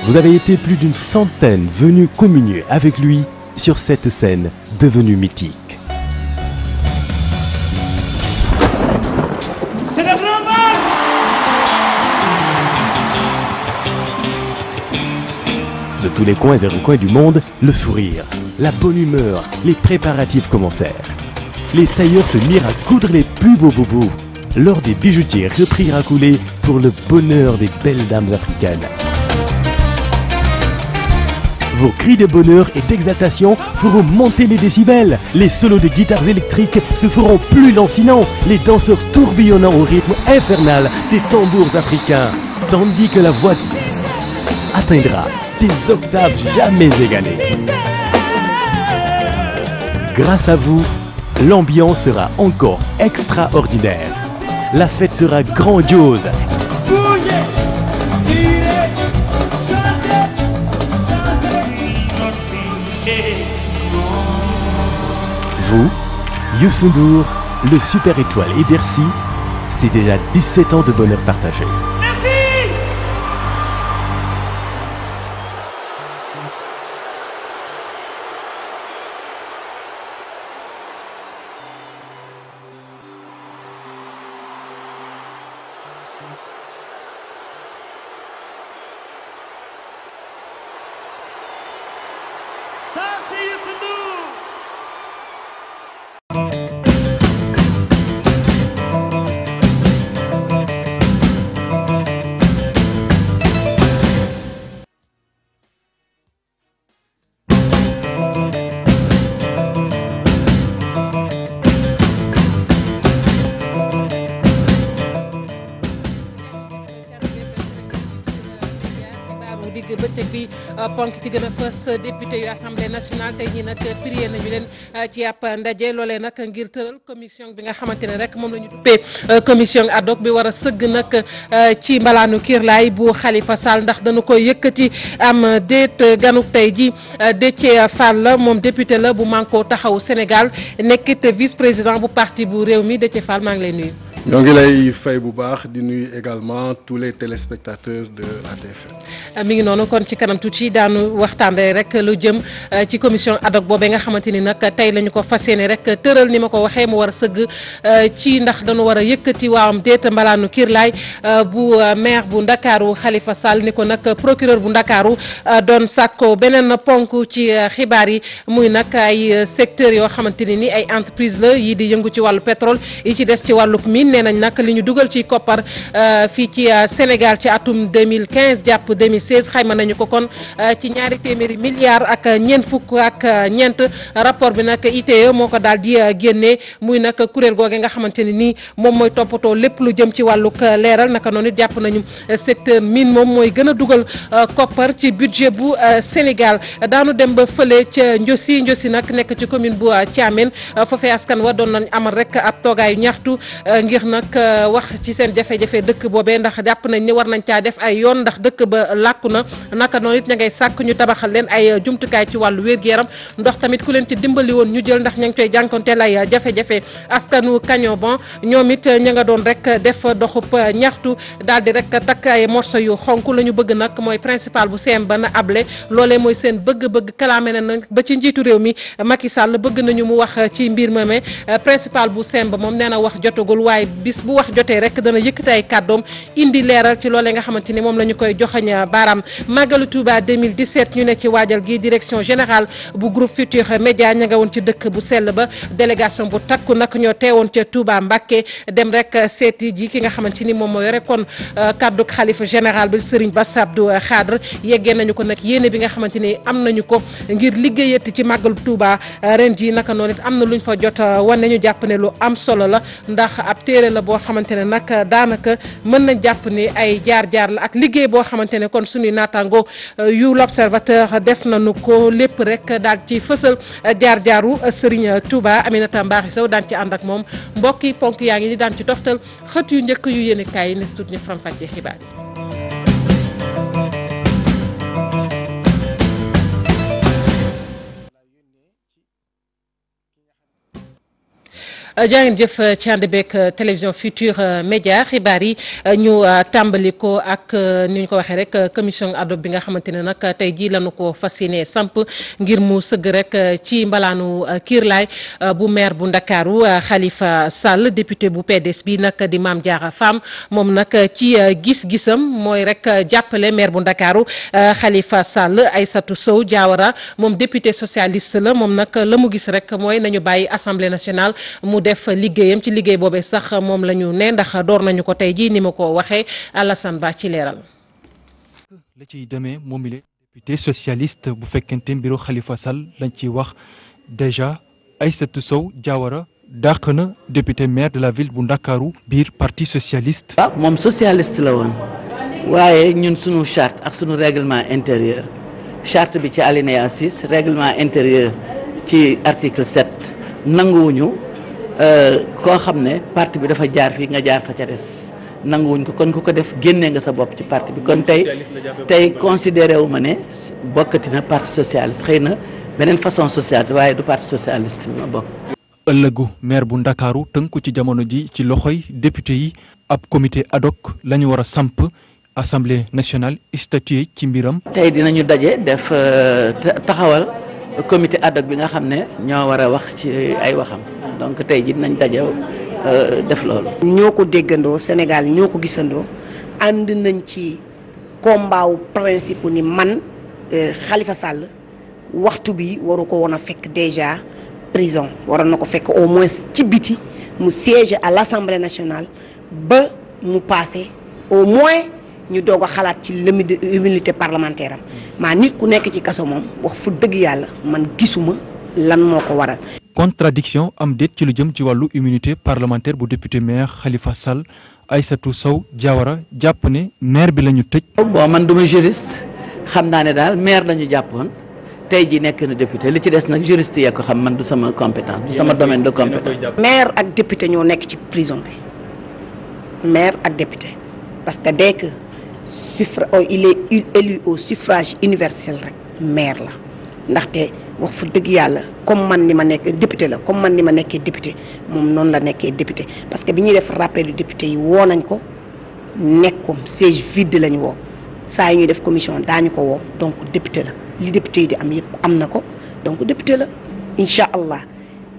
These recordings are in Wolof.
Vous avez été plus d'une centaine venus communier avec lui sur cette scène devenue mythique. C'est le grand mal. De tous les coins et recoins du monde, le sourire, la bonne humeur, les préparatifs commencèrent. Les tailleurs se mirent à coudre les plus beaux bobos. Lors des bijoutiers reprirent à couler pour le bonheur des belles dames africaines. Vos cris de bonheur et d'exaltation feront monter les décibels. Les solos de guitares électriques se feront plus lancinants. Les danseurs tourbillonnant au rythme infernal des tambours africains. Tandis que la voix atteindra des octaves jamais égalées. Grâce à vous, l'ambiance sera encore extraordinaire. La fête sera grandiose. Bougez, tirez, chantez, dansez. Vous, Youssou N'Dour, le Super Étoile et Bercy, c'est déjà 17 ans de bonheur partagé. Merci. Ça, c'est Youssou N'Dour. digg bëccëg bi ponk ci gën a fës député yu assemblée nationale tey ñi nag prié nañu leen ci ab ndaje loolee nag ngir tëral commission bi nga xamante ne rek moom la ñu duppee commission ad hoc bi war a sëgg nag ci mbalaanu kiirlaay bu Khalifa Sall ndax dañu koy yëkkati am déet ganuk tey ji Déthié Fall la moom député la bu Manko Taxawu Sénégal nekkit vice président bu parti bu réew mi Déthié Fall maa ngi lay nuyu. ñoo ngi lay fay bu baax di nuyu également tous les téléspectateurs de la TFM. mi ngi noonu kon ci kanam tuuti daanu waxtaanee rek lu jëm ci commission ad hoc boobee nga xamante ni nag tey la ñu ko fas yéene rek tëral ni ma ko waxee mu war a sëgg ci ndax dañu war a yëkkati waawam déet mbalaanu kiirlaay bu maire bu Ndakaaru Khalifa Sall ni ko nag procureur bu Ndakaaru doon sàkko beneen ponk ci xibaar yi muy nag ay secteurs yoo xamante ne ni ay entreprise la yii di yëngu ci wàllu pétrole yi ci des ci wàllu mine nee nañ nag li ñu dugal ci koppar fii ci Sénégal ci atum 2015 jàpp 2016 xayma nañu ko kon ci ñaari téeméeri milliards ak ñeent fukk ak ñeent rapport bi nag ITE moo ko daal di génnee muy nag kuréel googe nga xamante ne nii moom mooy toppatoo lépp lu jëm ci wàllug leeral naka noonu it jàpp nañu secteur mine moom mooy gën a dugal koppar ci budget bu Sénégal daanu dem ba fële ca Ndiosi nag nekk ci commune bu Thiamène foofee askan wa doon nañ amal rek ab toogaayu ñaxtu ngir nag wax ci seen jafe-jafe dëkk boobee ndax jàpp nañ ni war nañ caa def ay yoon ndax dëkk ba làkku na naka noonu it ña ngay sàkk ñu tabaxal leen ay jumtukaay ci wàllu wér-gu-yaram ndox tamit ku leen ci dimbali woon ñu jël ndax ña ngi koy jànkonteel ay jafe-jafe askanu Kañoban ñoom it ña nga doon rek def doxub ñaxtu daal di rek takk ay morso yu xonk la ñu bëgg nag mooy principal bu CM ba na able loolee mooy seen bëgg-bëgg kalaame na nag ba ci njiitu réew mi Macky Sall bëgg nañu mu wax ci mbir moomee principal bu CM ba moom nee na wax jotagul waaye bis bu wax jotee rek dana yëkkati ay kàddoom indi leeral ci loolee nga xamante ni moom la ñu koy joxañ baaraam màggalu Touba 2017 ñu ne ci waajal gi direction générale bu groupe Futurs Médias ña nga woon ci dëkk bu sell ba délégation bu takku nag ñoo teewoon ca Touba Mbacké dem rek seeti ji ki nga xamante ni moom moo yore kon kàdduk xalifa général bi Serigne Bass Abdou Khadre yeggee nañu ko nag yéene bi nga xamante ni am nañu ko ngir liggéeyati ci màggalu Touba ren ji naka noonu it am na luñ fa jot wane ñu jàpp ne lu am solo la ndax ab téere la boo xamante ne nag daanaka mën nañ jàpp ni ay jaar-jaar la ak liggéey boo xamante ne kon suñuy naataango yu l'observateur def nañu ko lépp rek daal ci fësal jaar-jaaru Serigne Touba Aminata Mbaxi Sow daan ci ànd ak moom mbokki ponk yaa ngi ni daan ci toftal xët yu njëkk yu yéene kaay yi nes tut ñu faram-fàccee xibaar yi. jaa ngeen jëf ci ànd beeg télévision Futurs Médias xibaar yi ñu tàmbali ko ak ni ñu ko waxee rek commission ad hoc bi nga xamante ne nag tey jii lañu ko fas yéene samp ngir mu sëgg rek ci mbalaanu kiirlaay bu maire bu Ndakaaru Khalifa Sall député bu PDS bi nag di Mame Diarra Fam moom nag ci gis-gisam mooy rek jàppale maire bu Ndakaaru Khalifa Sall Aïssatou Sow Diawara moom député socialiste la moom nag la mu gis rek mooy nañu bàyyi assemblée nationale mu def liggéeyam ci liggéey boobee sax moom la ñu ne ndax door nañu ko tey jii ni ma ko waxee Alassane Ba ci leeral. la ciy demee moom mi député socialiste bu fekkente mbiru Khalifa Sall lañ ciy wax déjà Aïssatou Sow Diawara dàq na député maire de la ville bu Ndakaaru biir parti socialiste. waaw moom socialiste la woon waaye ñun sunu charte ak sunu règlement intérieur charte bi ci alinéa 6 règlement intérieur ci article 7 nanguwuñu koo xam ne parti bi dafa jaar fii nga jaar fa ca des nanguwuñ ko kon ku ko def génnee nga sa bopp ci parti bi kon tey considéré wu ma ne bokkati na parti socialiste xëy na beneen façon socialiste waaye du parti socialiste bi ma bokk. ëllëgu maire bu Ndakaaru tënku ci jamono ji ci loxoy député yi ab comité ad hoc la ñu war a samp assemblée nationale statué ci mbiram. tey dinañu daje def taxawal comité ad hoc bi nga xam ne ñoo war a wax ci ay waxam donc tey ji dinañ daje def loolu. ñoo ko déggandoo Sénégal ñoo ko gisandoo ànd nañ ci combat wu principe ni man Khalifa Sall waxtu bi waru ko woon a fekk déjà prison waroon na ko fekk au moins ci biti mu siège à l'Assemblée nationale ba mu passé au moins ñu doog a xalaat ci l'immunité parlementaire am maa nit ku nekk ci kaso moom wax fu dëgg yàlla man gisuma lan moo ko waral. contradiction am déet ci lu jëm ci wàllu immunité parlementaire bu député maire Khalifa Sall Aïssatou Sow Diawara jàpp ne maire bi la ñu tëj. bon man duma juriste xam naa ne daal maire la ñu jàppoon tey ji nekk na député li ci des nag juriste yee ko xam man du sama compétence du sama domaine de compétence. maire ak député ñoo nekk ci prison bi maire ak député parce que dès que il est élu au suffrage universel rek maire la ndaxte wax fu dëgg yàlla comme man ni ma nekk député la comme man ni ma nekkee député moom noonu la nekkee député parce que bi ñuy def rappel du député yi woo nañ ko nekkum siège vide lañu woo saa yi ñuy def commission daañu ko woo donc député la li député yi di am yëpp am na ko donc député la incha allah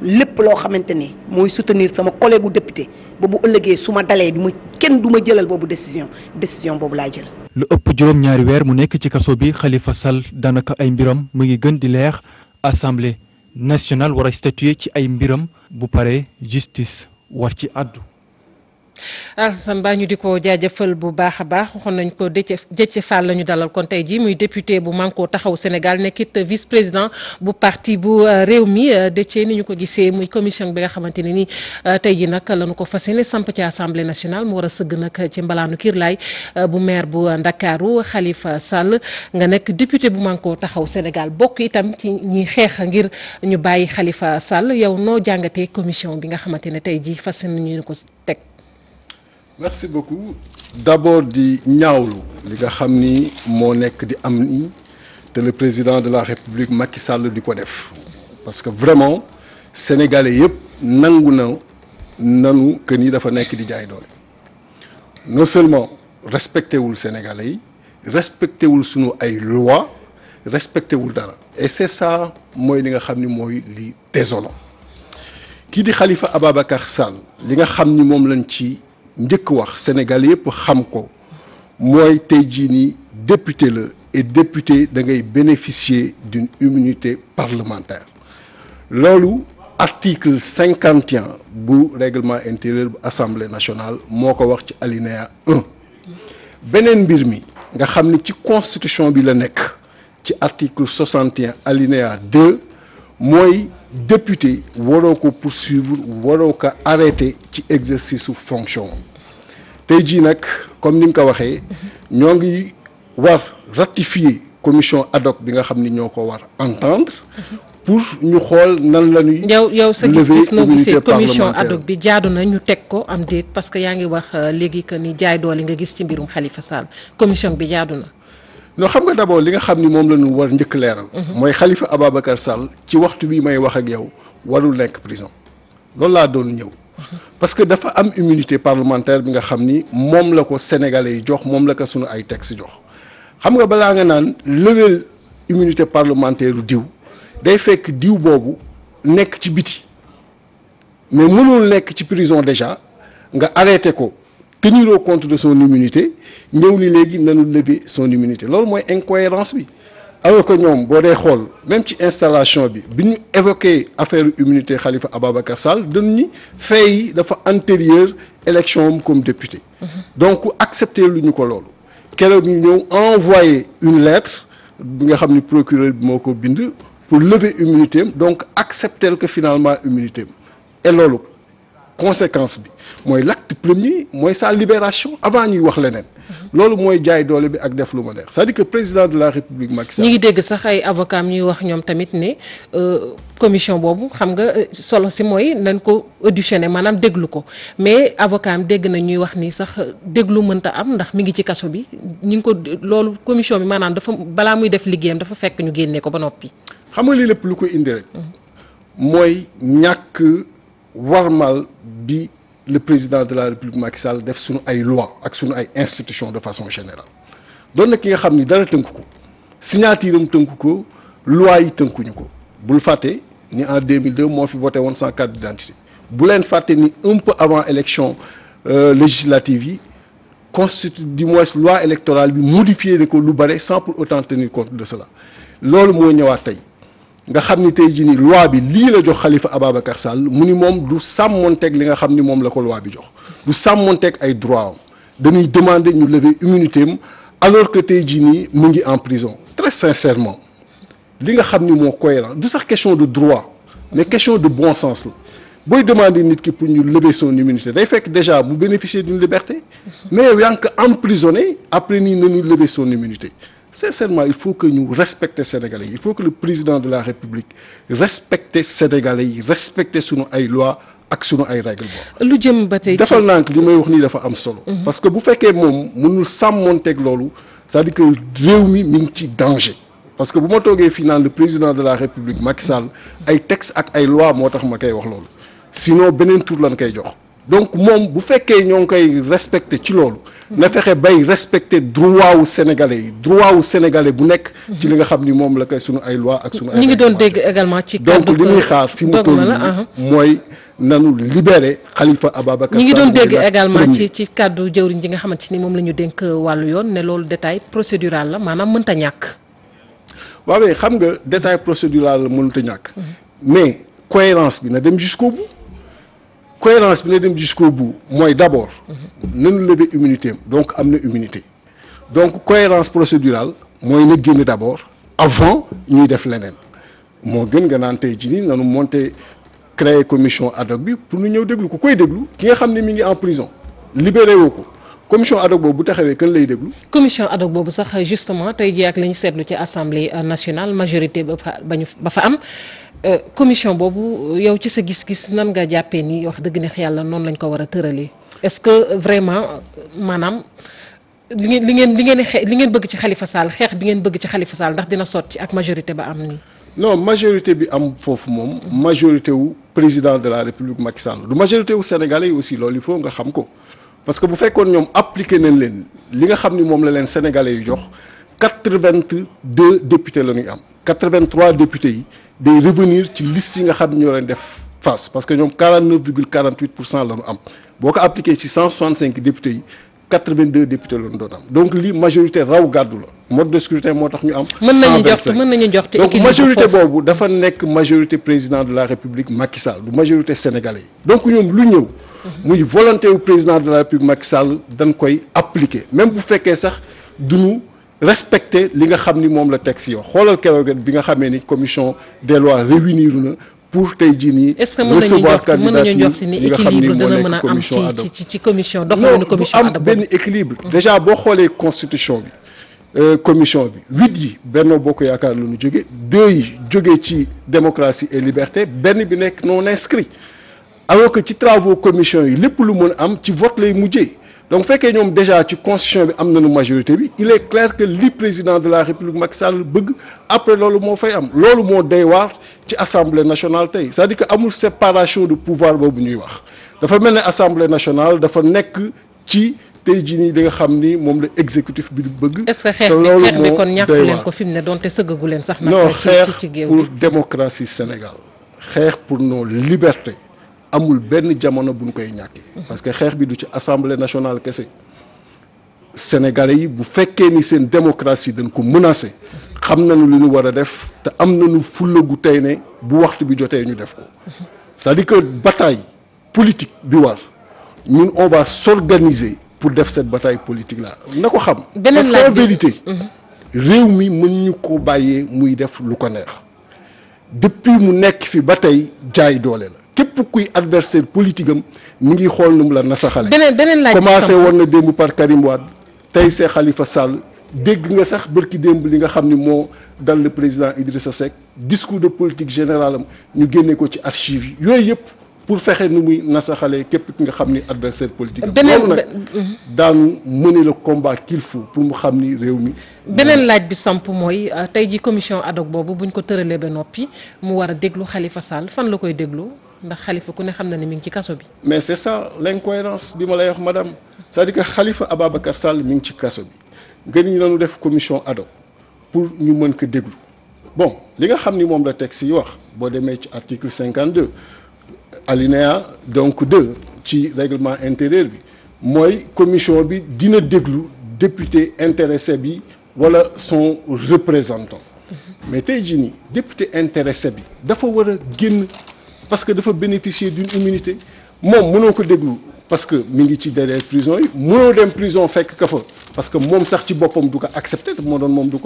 lépp loo xamante ni mooy soutenir sama collègue bu député ba bu ëllëgee su ma dalee du ma jëlal boobu décision boobu laay jël. lu ëpp juróom-ñaari weer mu nekk ci kaso bi Khalifa Sall daanaka ay mbiram mu ngi gën di leer assemblée nationale war a statuer ci ay mbiram bu paree justice war ci àddu. Alassane Ba ñu di ko jaajëfal bu baax a baax waxoon nañ ko Déthié Fall la ñu dalal kon tey jii muy député bu Manko Taxawu Sénégal nekkit vice président bu parti bu réew mi Déthié ni ñu ko gisee muy commission bi nga xamante ne ni tey jii nag lañu ko fas yéene samp ci assemblée nationale mu war a sëgg nag ci mbalaanu kiirlaay bu maire bu Ndakaaru Khalifa Sall nga nekk député bu Manko Taxawu Sénégal bokk itam ci ñi xeex ngir ñu bàyyi Khalifa Sall yow noo jàngatee commission bi nga xamante ne tey jii fas yéene ñu ko teg. merci beaucoup d'abord di ñaawlu li nga xam ni moo nekk di am ni te le président de la République Macky Sall di ko def parce que vraiment sénégalais yëpp nangu nanu que ni dafa nekk di jaay doole non seulement respecté wul sénégalais yi respecté wul sunu ay loi respecté wul dara et c'est ça mooy li nga xam ni mooy li désolant kii di Khalifa Ababacar Sall li nga xam ni moom lañ ci njëkk wax Sénégal yëpp xam ko mooy tey jii nii député la et député da ngay bénéficier d'une immunité parlementaire loolu article 51 bu règlement intérieur bu assemblée nationale moo ko wax ci alinéa 1 beneen mbir mi nga xam ni ci constitution bi la nekk ci article 61 alinéa 2 mooy député waroo ko poursuivre waroo ko arrêter ci exercice su fonction tey jii nag comme ni nga ko waxee ñoo ngi war ratifier commission ad hoc bi nga xam ni ñoo ko war entendre pour ñu xool nan la ñuy yow sa gis-gis noo gisee commission ad hoc bi jaadu na ñu teg ko am déet parce que yaa ngi wax léegi que ni jaay doole nga gis ci mbirum Khalifa Sall commission bi jaadu na. non xam nga d'abord li nga xam ni moom la ñu war njëkk leeral. mooy Khalifa Ababacar Sall ci waxtu bi may wax ak yow warul nekk prison loolu laa doon ñëw parce que dafa am immunité parlementaire bi nga xam ni moom la ko sénégalais yi jox moom la ko sunu ay texte jox xam nga balaa nga naan lever immunité parlementaire u diw day fekk diw boobu nekk ci biti mais mënul nekk ci prison déjà nga arrêté ko tenir compte de son immunité ñëw ni léegi nanu lever son immunité loolu mooy incohérence bi alors que ñoom boo dee xool même ci installation bi ñu évoqué affaire immunité Khalifa Ababacar Sall dañu ni fait yi dafa antérieur élection am comme député donc accepté lu ñu ko loolu keroog ñu ñëw envoyé une lettre bi nga xam ni procureur bi moo ko bind pour lever immunité am donc accepter que finalement immunité am et loolu conséquence bi mooy l'acte premier mooy sa libération avant ñuy wax leneen loolu mooy jaay doole bi ak def lu ma neex c'est-à-dire que président de la république Macky Sall. ñi ngi dégg sax ay avocat ñuy wax ñoom tamit ne commission boobu xam nga solo si mooy nañ ko auditionné maanaam déglu ko mais avocat am dégg na ñuy wax ni sax déglu mënta am ndax mi ngi ci kaso bi ñi ngi ko loolu commission bi maanaam dafa balaa muy def liggéeyam dafa fekk ñu génnee ko ba noppi. xam nga lii lépp lu ko indi rek. mooy ñàkk warmal bi. Le président de la République Macky Sall def suñu ay loi ak suñu ay institutions de façon générale doon na ki nga xam ni dara tënku ko signature am tënku ko loi yi tënkuñu ko bul fàtte ni en 2002 moo fi voté woon sans carte d'identité bu leen fàtte ni un peu avant élection législative yi du moins loi électorale bi modifié na ko lu bare sans pour autant tenir compte de cela loolu moo ñëwaat tey nga xam ni tey jii nii loi bi lii la jox Khalifa Ababacar Sall mu ni moom du sàmmonteeg li nga xam ni moom la ko loi bi jox du sàmmonteeg ay droit am dañuy demander ñu lever immunité am alors que tey jii nii mu ngi en prison très sincèrement li nga xam ni moo cohérent du sax question de droit mais question de bon sens la booy demander nit ki pour ñu lever son immunité day fekk déjà mu bénéficier d'une liberté mais yow yaa ngi ko emprisonné après nii nañu lever son immunité sincèrement il faut que ñu respecter Sénégalais yi il faut que le président de la République respecter Sénégalais yi respecter sunu ay loi ak sunu ay règlement lu jëm ba tey defal naa li may wax nii dafa am solo. parce que bu fekkee moom mënul sàmmonteeg loolu c'est-à-dire que réew mi ngi ci danger. parce que bu ma toogee fii naan le président de la République Macky Sall ay texte ak ay loi moo tax ma koy wax loolu sinon beneen tour lañ koy jox donc moom bu fekkee ñoo ngi koy respecter ci loolu. na fexe bay respecter droit wu sénégalais yi droit wu sénégalais bu nekk. ci li nga xam ni moom la koy sunu ay loi ak sunu ay. ñi ngi doon dégg également ci donc li muy xaar fi mu toll nii mooy nanu libérer Khalifa Ababacar Sall. ñi ngi doon dégg également ci kàddu jëwriñ ji nga xamante ni moom la ñu dénk wàllu yoon ne loolu détail procédural la maanaam mënta ñàkk. waaw xam nga détail procédural la mënta ñàkk. mais cohérence bi na dem jusqu'au bout. cohérence bi na dem jusqu'au bout mooy d'abord nañu lever immunité am donc am na immunité donc cohérence procédurale mooy na génn d'abord avant ñuy def leneen moo gën nga naan tey jii nii nanu monter créer commission ad hoc bi pour ñu ñëw déglu ko koy déglu ki nga xam ne mi ngi en prison libéré woo ko commission ad hoc boobu bu taxawee kan lay déglu. commission ad hoc boobu sax justement tey jii ak la ñu seetlu ci assemblée nationale majorité ba fa am. commission boobu yow ci sa gis-gis nan nga jàppee ni wax dëgg neex yàlla noonu lañ ko war a tëralee est-ce que vraiment maanaam li ngeen bëgg ci Khalifa Sall xeex bi ngeen bëgg ci Khalifa Sall ndax dina sotti ak majorité ba am ni non majorité bi am foofu moom majorité wu président de la République Macky Sall du majorité wu sénégalais yi aussi loolu il faut nga xam ko parce que bu fekkoon ñoom appliqué nañ leen li nga xam ni moom la leen sénégalais yi jox 82 députés la ñuy am 83 députés yi day revenir ci liste yi nga xam ñoo leen def face parce que ñoom 49,48% la ñu am boo ko appliqué ci 165 députés yi 82 députés la ñu doon am donc lii majorité raw gàddu la mode de scrutin moo tax ñu am. 125 mën nañu jox te donc majorité boobu dafa nekk majorité président de la République Macky Sall du majorité sénégalais yi. donc ñoom lu ñëw. muy volonté wu président de la République Macky Sall dañ koy appliquer même bu fekkee sax duñu respecter li nga xam ni moom la texte yoo xoolal keroog bi nga xamee ni commission des lois réunir na pour tey jii nii. recevoir candidature yi nga xam ni moo nekk commission ad hoc ci commission doxalinu commission ad hoc am benn équilibre. déjà boo xoolee constitution bi commission bi 8 yi Benno Bokk Yaakaar la ñu jóge 2 yi jógee ci démocratie et liberté benn bi nekk non inscrit alors que ci travaux commission yi lépp lu mën am ci vote lay mujjee donc fekkee ñoom déjà ci constitution bi am nañu majorité bi il est clair que li président de la république Macky Sall bëgg après loolu moo fay am loolu moo doy waar ci assemblée nationale tey c'est-à-dire que amul séparation de pouvoir boobu ñuy wax dafa mel ne assemblée nationale dafa nekk ci tey jii nii di nga xam ni moom la exécutif bi bëgg. est-ce que xeex bi kon ñàkk leen ko fi mu ne donte sëggagu leen sax. non xeex pour démocratie Sénégal xeex pour nos libertés amul benn jamono buñ koy ñàkkee. parce que xeex bi du ci assemblée nationale kese sénégalais yi bu fekkee ni seen démocratie dañ ko menacé xam nañu lu ñu war a def te am nañu fulla gu tey ne bu waxtu bi jotee ñu def ko c'est-à-dire que bataille politique bi war ñun on va s'organiser pour def cette bataille politique là na ko xam. parce que en vérité. réew mi mën ñu ko bàyyee muy def lu ko neex depuis mu nekk fi ba tey jaay doole la képp kuy adversaire politique am mi ngi xool nu mu la nasaxale. beneen laaj commencé woon na démb par Karim Wade tey c'est Khalifa Sall dégg nga sax bërki démb li nga xam ni moo dal le président Idrissa Seck discours de politique générale am ñu génne ko ci archive yi yooyu yëpp. pour fexe nu muy nasaxalee képp ki nga xam ni adversaire politique am. loolu nag daanu mener le combat qu'il faut pour mu xam ni réew mi. beneen laaj bi samp mooy tey ji commission ad hoc boobu buñ ko tëralee ba noppi mu war a déglu Khalifa Sall fan la koy déglu ndax Khalifa ku ne xam na ne mi ngi ci kaso bi. mais c'est ça l'incohérence bi ma lay wax madame c'est-à-dire que Khalifa Ababacar Sall mi ngi ci kaso bi ngeen ñu doon def commission ad hoc pour ñu mën ko déglu bon li nga xam ni moom la texte yi wax boo demee ci article 52. alinéa donc 2 ci règlement intérieur bi mooy commission bi dina déglu député intéressé bi wala son représentant mais tey jii nii député intéressé bi dafa war a génn parce que dafa bénéficier d'une immunité moom mënoo ko déglu parce que mi ngi ci derrière prison yi mënoo dem prison fekk ka fa parce que moom sax ci boppam du ko accepter te moo doon moom du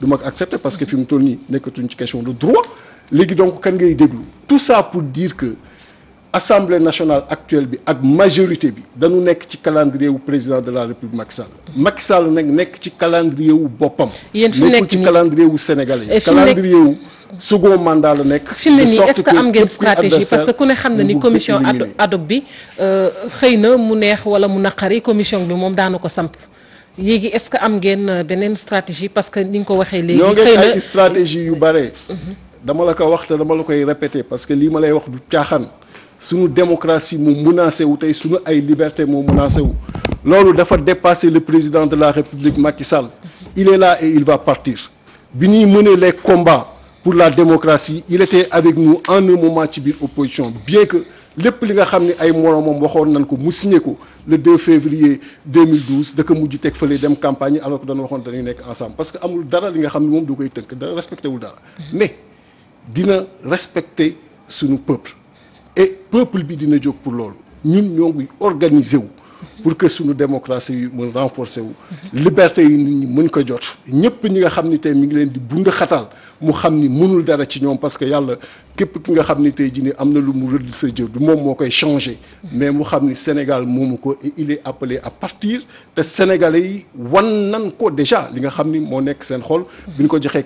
ma ko accepter parce que fi mu toll nii nekkatuñ ci question de droit léegi donc kan ngay déglu tout ça pour dire que Assemblée nationale actuelle bi ak majorité bi dañu nekk ci calendrier wu président de la République Macky Sall. Macky Sall nag nekk ci calendrier wu boppam. yéen fi nekk ci calendrier wu sénégalais yi. calendrier wu second mandat la nekk. fi mu ne nii est-ce que am ngeen stratégie parce que ku ne xam na ni commission ad hoc bi xëy na mu neex wala mu naqari commission bi moom daanu ko samp léegi est-ce que am ngeen beneen stratégie parce que ni nga ko waxee léegi. xëy na ay stratégie yu bare. dama la ko wax te dama la koy répéter parce que lii ma lay wax du caaxaan. suñu démocratie moo menacé wu tey suñu ay liberté moo menacé wu loolu dafa dépasser le président de la République Macky Sall il est là et il va partir bi ñuy mener les combats pour la démocratie il était avec nous en un moment ci biir opposition bien que lépp li nga xam ne ay moromam waxoon nañ ko mu signé ko le 2 février 2012 da ko mujj teg fële dem campagne alors que dañu waxoon dañuy nekk ensemble parce que amul dara li nga xam ne moom du koy tënk dara respecté wul dara mais dina respecter suñu peuple et peuple bi dina jóg pour loolu ñun ñoo ngi organiser wu pour que suñu démocratie yi mën renforcer wu liberté yi nit ñi mën ko jot ñëpp ñi nga xam ni tey mi ngi leen di bund xatal mu xam ni mënul dara ci ñoom parce que yàlla képp ki nga xam ni tey jii ni am na lu mu rëdd sa jër du moom moo koy changer mais mu xam ni Sénégal moomu ko et il est appelé à partir te Sénégalais yi wan nan ko déjà li nga xam ni moo nekk seen xol bi ñu ko joxee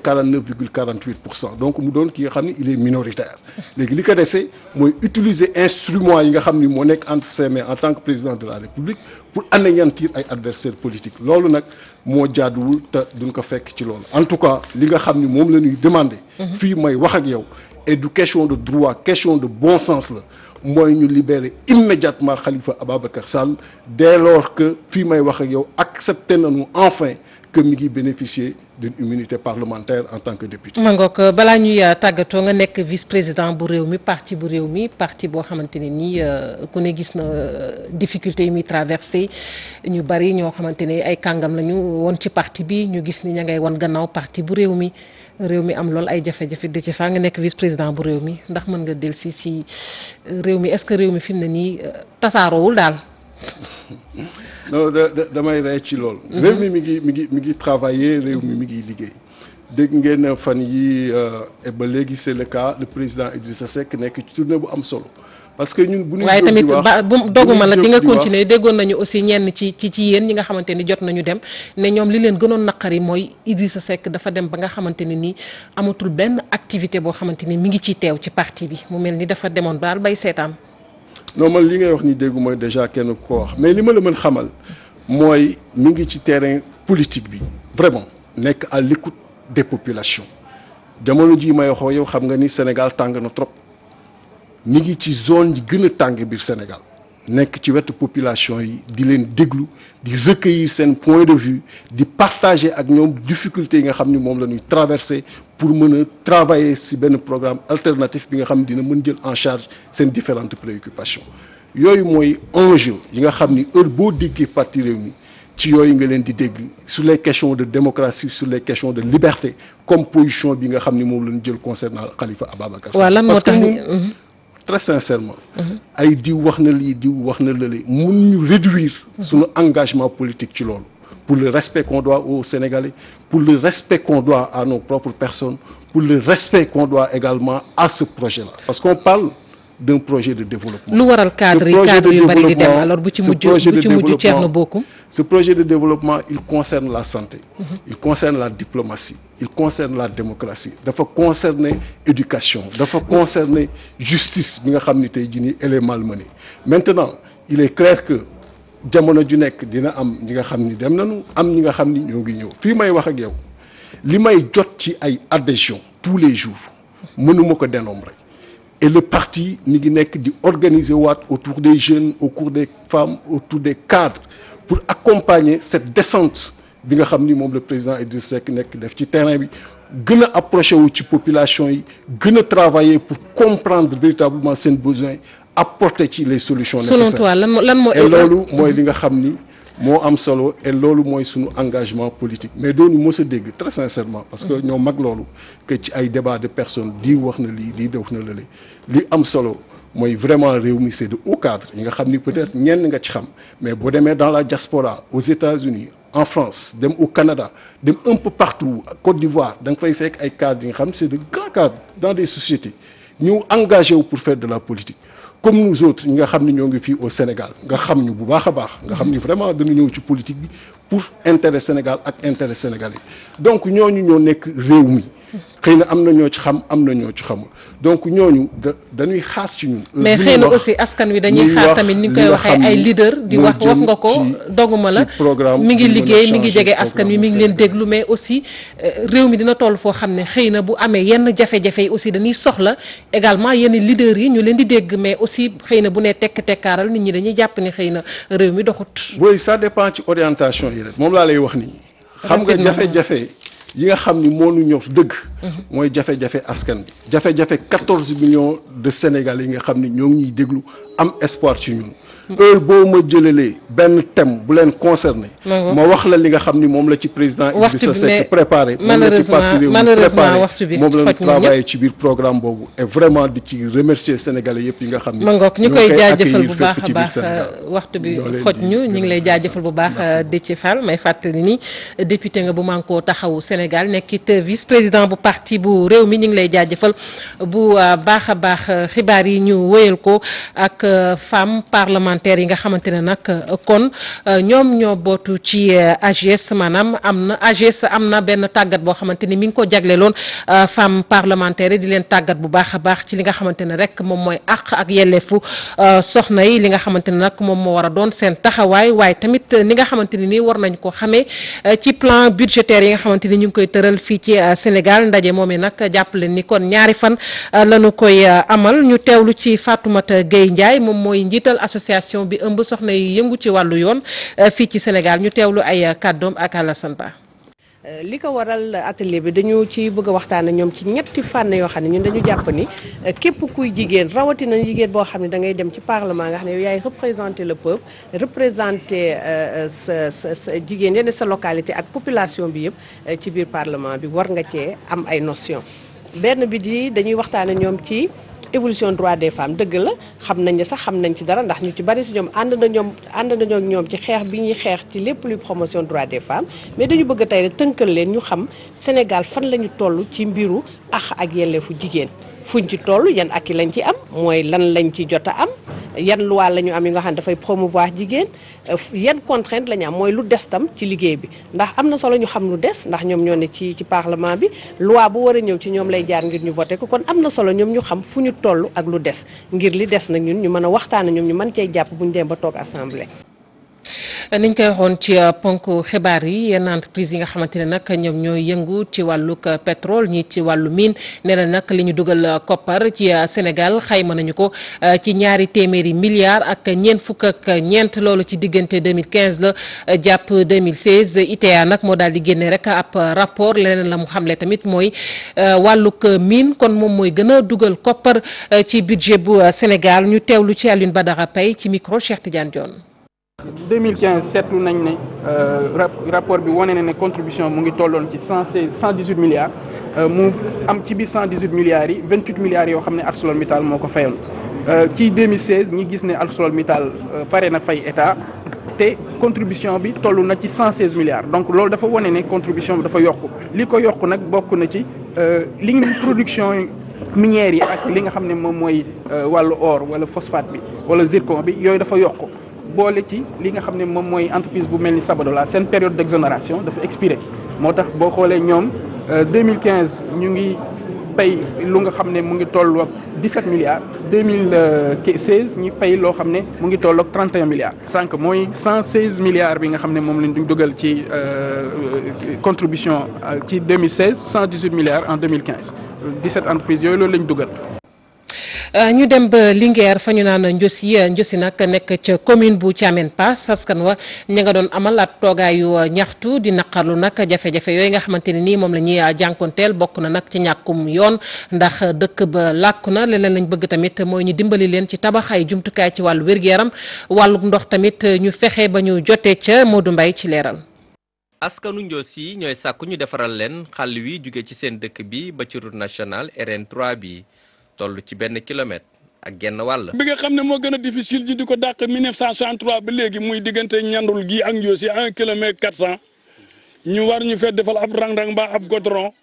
49,48% donc mu doon ki nga xam ni il est minoritaire léegi li ko desee mooy utiliser instruments yi nga xam ni moo nekk entre ses mains en tant que président de la République pour anéantir ay adversaires politiques loolu nag moo jaaduwul te duñ ko fekk ci loolu en tout cas li nga xam ni moom la ñuy demander fii may wax ak yow et du question de droit question de bon sens la mooy ñu libérer immédiatement Khalifa Ababacar Sall dès lors que fii may wax ak yow accepté nañu enfin que mi ngi bénéficier d'une immunité parlementaire en tant que député. ma ngoog balaa ñuy tàggatoo nga nekk vice-président bu réew mi parti bu réew mi parti boo xamante ne nii ku ne gis na difficulté yi muy traversé ñu bari ñoo xamante ne ay kàngam lañu woon ci parti bi ñu gis ni ña ngay wan gannaaw parti bu réew mi am lool ay jafe-jafe di ci faa nga nekk vice-président bu réew mi ndax mën nga dellusi si réew mi est-ce que réew mi fi mu ne nii tasaaroowul daal. non damay rey ci loolu. réew mi mi ngi travailler réew mi ngi liggéey dégg ngeen fan yi ba léegi c'est le cas le président Idrissa Seck nekk ci tournée bu am solo parce que ñun bu ñu waaye tamit bu doguma la di nga continuer déggoon nañu aussi ñenn ci yéen ñi nga xamante ni jot nañu dem ne ñoom li leen gënoon naqari mooy Idrissa Seck dafa dem ba nga xamante ne nii amatul benn activité boo xamante ni mi ngi ciy teew ci parti bi mu mel ni dafa demoon daal bay seetaan. non man li ngay wax ni déggu mooy déjà kenn ku ko wax mais li ma la mën xamal mooy mi ngi ci terrain politique bi vraiment nekk à l'écoute des populations jamono ji may wax yow xam nga ni Sénégal tàng na trop mi ngi ci zone yi gën a tàng biir Sénégal nekk ci wetu population yi di leen déglu di recueillir seen point de vue di partager ak ñoom difficultés yi nga xam ni moom la ñuy traverser pour mën a travailler si benn programme alternatif bi nga xam ne dina mën jël en charge seen différentes préoccupations yooyu mooy enjeu yi nga xam ni heure boo déggee parti Rewmi ci yooyu nga leen di dégg sur les questions de démocratie sur les questions de liberté comme position bi nga xam ni moom la ñu jël concernant Khalifa Ababacar Sall. parce que ñun très sincèrement ay diw wax na lii diw wax na lële mun ñu réduire suñu engagement politique ci loolu pour le respect qu'on doit aux Sénégalais pour le respect qu'on doit à nos propres personnes pour le respect qu'on doit également à ce projet-là parce qu'on parle d'un projet de développement. lu waral cadre yu bari di dem alors bu ci mujj Thierno Bocoum. Ce projet de développement il concerne la santé. Il concerne la diplomatie. Il concerne la démocratie. dafa concerner éducation. dafa concerner justice bi nga xam ni tey jii nii elle est malmenée. Maintenant il est clair que jamono ju nekk dina am ñi nga xam ni dem nañu am ñi nga xam ni ñoo ngi ñëw fii may wax ak yow li may jot ci ay adhésion tous les jours mënuma ko dénombrer. Et le parti mi ngi nekk di organiser waat autour des jeunes autour des femmes autour des cadres pour accompagner cette descente bi nga xam ni moom le président Idriss Seck nekk def ci terrain bi gën a approché wu ci population yi gën a travailler pour comprendre véritablement seen besoins apporter ci les solutions nécessaires. Selon toi lan moo et loolu mooy li nga xam ni moo am solo et loolu mooy sunu engagement politique mais doonu mos a dégg très sincèrement parce que ñoo mag loolu que ci ay débat de personnes di wax na lii lii def na lële li am solo mooy vraiment Rewmi c'est de haut cadre yi nga xam ni peut-être ñenn nga ci xam mais boo demee dans la diaspora aux États-Unis en France dem au Canada dem un peu partout Côte d'Ivoire da nga fay fekk ay cadres yi nga xam c'est de grands cadres dans des sociétés ñu engagé wu pour faire de la politique comme nous autres ñi nga xam ne ñoo ngi fii au Sénégal nga xam ñu bu baax a baax nga xam ni vraiment dañu ñëw ci politique bi pour intérêt Sénégal ak intérêt sénégalais donc ñooñu ñoo nekk Rewmi xëy na am na ñoo ci xam am na ñoo ci xamul donc ñooñu dañuy xaar ci ñun. mais xëy na aussi askan wi dañuy xaar tamit ni ñu koy waxee ay leader di wax nga ko doguma la mi ngi liggéey mi ngi jege askan wi mi ngi leen déglu mais aussi réew mi dina toll foo xam ne xëy na bu amee yenn jafe-jafe yi aussi dañuy soxla également yenn leaders yi ñu leen di dégg mais aussi xëy na bu nee tekkaaral nit ñi dañuy jàpp ne xëy na réew mi doxut. oui ça dépend ci orientation yi rek moom laa lay wax nii. xam nga jafe-jafe. yi nga xam ni moo ñu ñor dëgg. mooy jafe-jafe askan bi. jafe-jafe 14 millions de Sénégalais yi nga xam ni ñoo ngi ñuy déglu am espoir ci ñun. heure boo ma jëlalee benn thème bu leen concerné. ma wax la li nga xam ni moom la ci président Idrissa Seck préparé. moom la ci parti Rewmi préparé moom la ñu travaillé ci biir programme boobu. et vraiment di ci remercier Sénégalais yëpp yi nga xam ni. ma ngoog ñu koy jaajëfal bu baax a baax waxtu bi xoj ñu ñu ngi lay jaajëfal bu baax Déthié Fall may fàttali ni député nga bu Manko Taxawu Sénégal nekkit vice président bu parti bu Rewmi ñu ngi lay jaajëfal bu baax a baax xibaar yi ñu wéyal ko ak femme parlementaire yi nga xamante ne nag kon ñoom ñoo bootu ci AGS maanaam AGS am na benn tàggat boo xamante ni mi ngi ko jagleeloon femme parlementaire yi di leen tàggat bu baax a baax ci li nga xamante ne rek moom mooy àq ak yelleefu soxna yi li nga xamante ne nag moom moo war a doon seen taxawaay waaye tamit ni nga xamante ne nii war nañ ko xamee ci plan budgétaire yi nga xamante ni ñu ngi koy tëral fii ci Sénégal ndaje moomee nag jàppale ni kon ñaari fan lañu koy amal ñu teewlu ci Fatoumata Gueye Ndiaye moom mooy njiital association bi ëmb soxna yi yëngu ci wàllu yoon fii ci Sénégal ñu teewlu ay kàddoom ak Alassane Ba. li ko waral atelier bi dañu ci bëgg a waxtaan ak ñoom ci ñetti fànn yoo xam ne ñun dañu jàpp ni képp kuy jigéen rawatina jigéen boo xam ne da ngay dem ci parlement nga xam ne yow yaay représenter le peuple représenter sa jigéen yenn sa localité ak population bi yëpp ci biir parlement bi war nga cee am ay notion benn bi di dañuy waxtaan ak ñoom ci évolution droit des femmes dëgg la xam nañ ne sax xam nañ ci dara ndax ñu ci bari si ñoom ànd nañoo ak ñoom ci xeex bi ñuy xeex ci lépp luy promotion droit des femmes mais dañu bëgg tey rek tënkal leen ñu xam Sénégal fan la ñu toll ci mbiru ak yelleefu jigéen fuñ ci toll yan ak yi lañ ci am mooy lan lañ ci jot a am yan loi la ñu am yi nga xam ne dafay promouvoir jigéen yan contrainte la ñu am mooy lu des tam ci liggéey bi ndax am na solo ñu xam lu des ndax ñoom ñoo ne ci parlement bi loi bu war a ñëw ci ñoom lay jaar ngir ñu voté ko kon am na solo ñoom ñu xam fu ñu toll ak lu des ngir li des nag ñun ñu mën a waxtaan ñoom ñu mën cee jàpp bu ñu dem ba toog assemblée. niñ koy waxoon ci ponk xibaar yi yenn entreprise yi nga xamante ne nag ñoom ñooy yëngu ci wàllug pétrole ñi ci wàllu mine nee na nag li ñu dugal koppar ci Sénégal xayma nañu ko ci ñaari téeméeri milliards ak ñeent fukk ak ñeent loolu ci diggante 2015 la jàpp 2016 ITA nag moo daal di génne rek ab rapport leneen la mu xamle tamit mooy wàllug mine kon moom mooy gën a dugal koppar ci budget bu Sénégal ñu teewlu ci Alioune Badara Paye ci micro Cheikh Tidiane Dione. 2015 seetlu nañ ne rapport bi wane na ne contribution mu ngi tolloon ci 118 milliards mu am ci biir 118 milliards yi 28 milliards yoo xam ne ArcelorMittal moo ko fayoon ci 2016 ñi gis ne ArcelorMittal pare na fay état te contribution bi toll na ci 116 milliards donc loolu dafa wane ne contribution bi dafa yokku li ko yokku nag bokk na ci li production minière yi ak li nga xam ne moom mooy wàllu or wala phosphate bi wala zircon bi yooyu dafa yokku boole ci li nga xam ne moom mooy entreprise bu mel ni Sabodala seen période d'exonération dafa expiré moo tax boo xoolee ñoom 2015 ñu ngi pay lu nga xam ne mu ngi toll ak 17 milliards 2016 ñu pay loo xam ne mu ngi toll ak 31 milliards. sànq mooy 116 milliards bi nga xam ne moom lañ dugal ci contribution ci 2016 118 milliards en 2015 17 entreprises yooyu loolu lañ dugal. ñu dem ba Linguère fa ñu naan Ndiosi nag nekk ca commune bu Thiamène Pass askan wa ña nga doon amal ab toogaayu ñaxtu di naqarlu nag jafe-jafe yooyu nga xamante ne nii moom la ñuy jànkonteel bokk na nag ci ñàkkum yoon ndax dëkk ba làkku na leneen lañ bëgg tamit mooy ñu dimbali leen ci tabax ay jumtukaay ci wàllu wér-gu-yaram wàllu ndox tamit ñu fexe ba ñu jotee ca Modou Mbaye ci leeral. askanu Ndiosi ñooy sàkku ñu defaral leen xàll wi jóge ci seen dëkk bi ba ci route nationale RN3 bi. toll ci benn kilomètre ak genn wàll. bi nga xam ne moo gën a difficile ji di ko dàq 1963 ba léegi muy diggante ñandul gi ak Ndiosi 1 kilomètre 400 ñu war ñu fee defal ab rang-rang ba ab goudron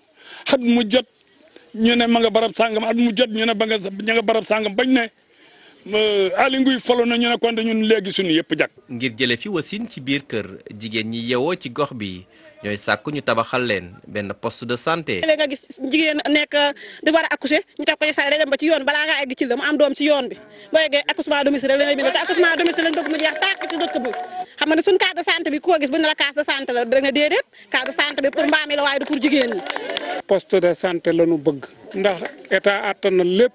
at mu jot ñu ne ma nga barab sàngam at mu jot ñu ne ba nga barab sàngam bañ ne Aly Ngouille folo na ñu ne kon ñun léegi suñu yëpp jag. ngir jële fi wasin ci biir kër jigéen ñi yewoo ci gox bi ñooy sàkku ñu tabaxal leen benn poste de santé. léegi nga gis jigéen nekk di war a accoucher ñu teg ko ci sare day dem ba ci yoon balaa ngaa egg ci la mu am doom ci yoon bi boo yeggee accouchement domicile rek la lay bindal te accouchement domicile lañ bëgg mu jeex tàkk ci dëkk bi xam nga ne suñ case de santé bi ku ko gis bu ñu la case de santé la rek ne déedéet case de santé bi pour mbaam yi la waaye du pour jigéen ñi. poste de santé la ñu bëgg ndax état attan na lépp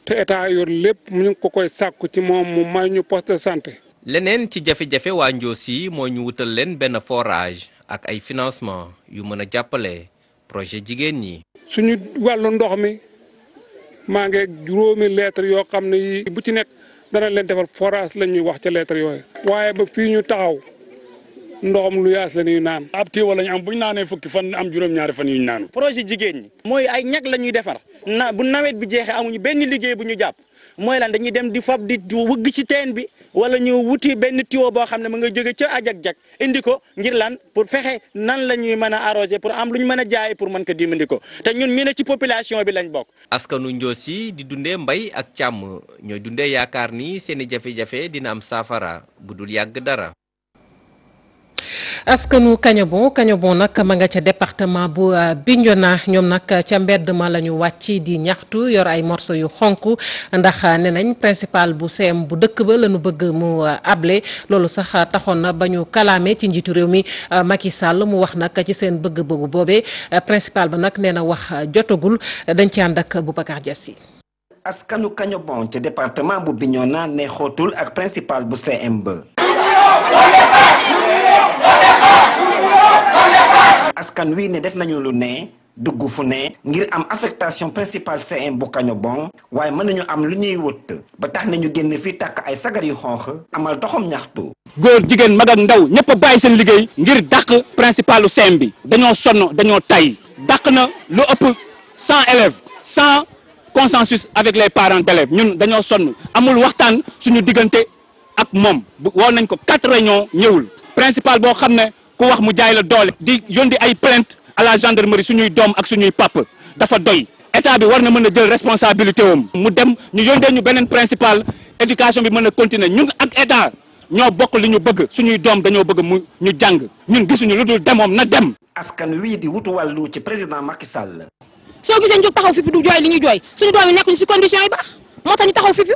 te état yor lépp mu ngi ko koy sàkku ci moom mu may ñu poste de santé. leneen ci jafe-jafe waa Ndiosi mooy ñu wutal leen benn forage ak ay financement yu mën a jàppale projet jigéen ñi. suñu wàllu ndox mi maa ngi juróomi lettre yoo xam ne yi bu ci nekk dana leen defal forage la ñuy wax ca lettre yooyu. waaye ba fii ñu taxaw ndoxam lu yaas la ñuy naan. ab tiiwa la ñu am bu ñu naanee fukki fan am juróom-ñaari fan yu ñu naan. projet jigéen ñi mooy ay ñag la ñuy defar bu nawet bi jeexee amuñu benn liggéey bu ñu jàpp mooy lan dañuy dem di fab di wëgg ci teen bi wala ñu wuti benn tiwo boo xam ne mu nga jóge ca ajak-jak indi ko ngir lan pour fexe nan la ñuy mën a arroser pour am lu ñu mën a jaay pour mën ko dimbali ko te ñun ñu ne ci population bi lañ bokk. askanu Ndiosi di dundee mbay ak càmm ñooy dundee yaakaar ni seeni jafe-jafe dina am saafara bu dul yàgg dara. askanu Kañobon nag ma nga ca département bu Bignona ñoom nag ca mbedd ma la ñu wàcc di ñaxtu yor ay morceau yu xonk ndax ne nañ principal bu CM bu dëkk ba la ñu bëgg mu able loolu sax taxoon na ba ñu kalaame ci njiitu réew mi Macky Sall mu wax nag ci seen bëgg-bëggu boobee principal ba nag nee na wax jotagul dañ ci ànd ak Boubacar Diassi. askanu Kañobon ca département bu Bignona ne xootul ak principal bu CM ba. askan wi ne def nañu lu ne dugg fu ne ngir am affectation principale CM bu Kañobon waaye mën nañu am lu ñuy wët ba tax nañu génn fii tàkk ay sagar yu xonq amal doxam ñaxtu. góor jigéen mag ak ndaw ñëpp a bàyyi seen liggéey ngir dàq principalu CM bi dañoo sonn dañoo tay dàq na lu ëpp 100 élèves sans consensus avec les parents d'élèves ñun dañoo sonn amul waxtaan suñu diggante ak moom woo nañ ko 4 réunions ñëwul principal boo xam ne ku wax mu jaay la doole di yónni ay plainte à la gendarmerie suñuy doom ak suñuy pap dafa doy état bi war na mën a jël responsabilité wam mu dem ñu yóndee ñu beneen principal éducation bi mën a continuer ñun ak état ñoo bokk li ñu bëgg suñuy doom dañoo bëgg mu ñu jàng ñun gisuñu lu dul demoom na dem. askan wii di wutu wàllu ci président Macky Sall. soo gisee ñu jóg taxaw fippi du jooy li ñuy jooy suñu doom yi nekkuñu ci condition yi baax moo tax ñu taxaw fippi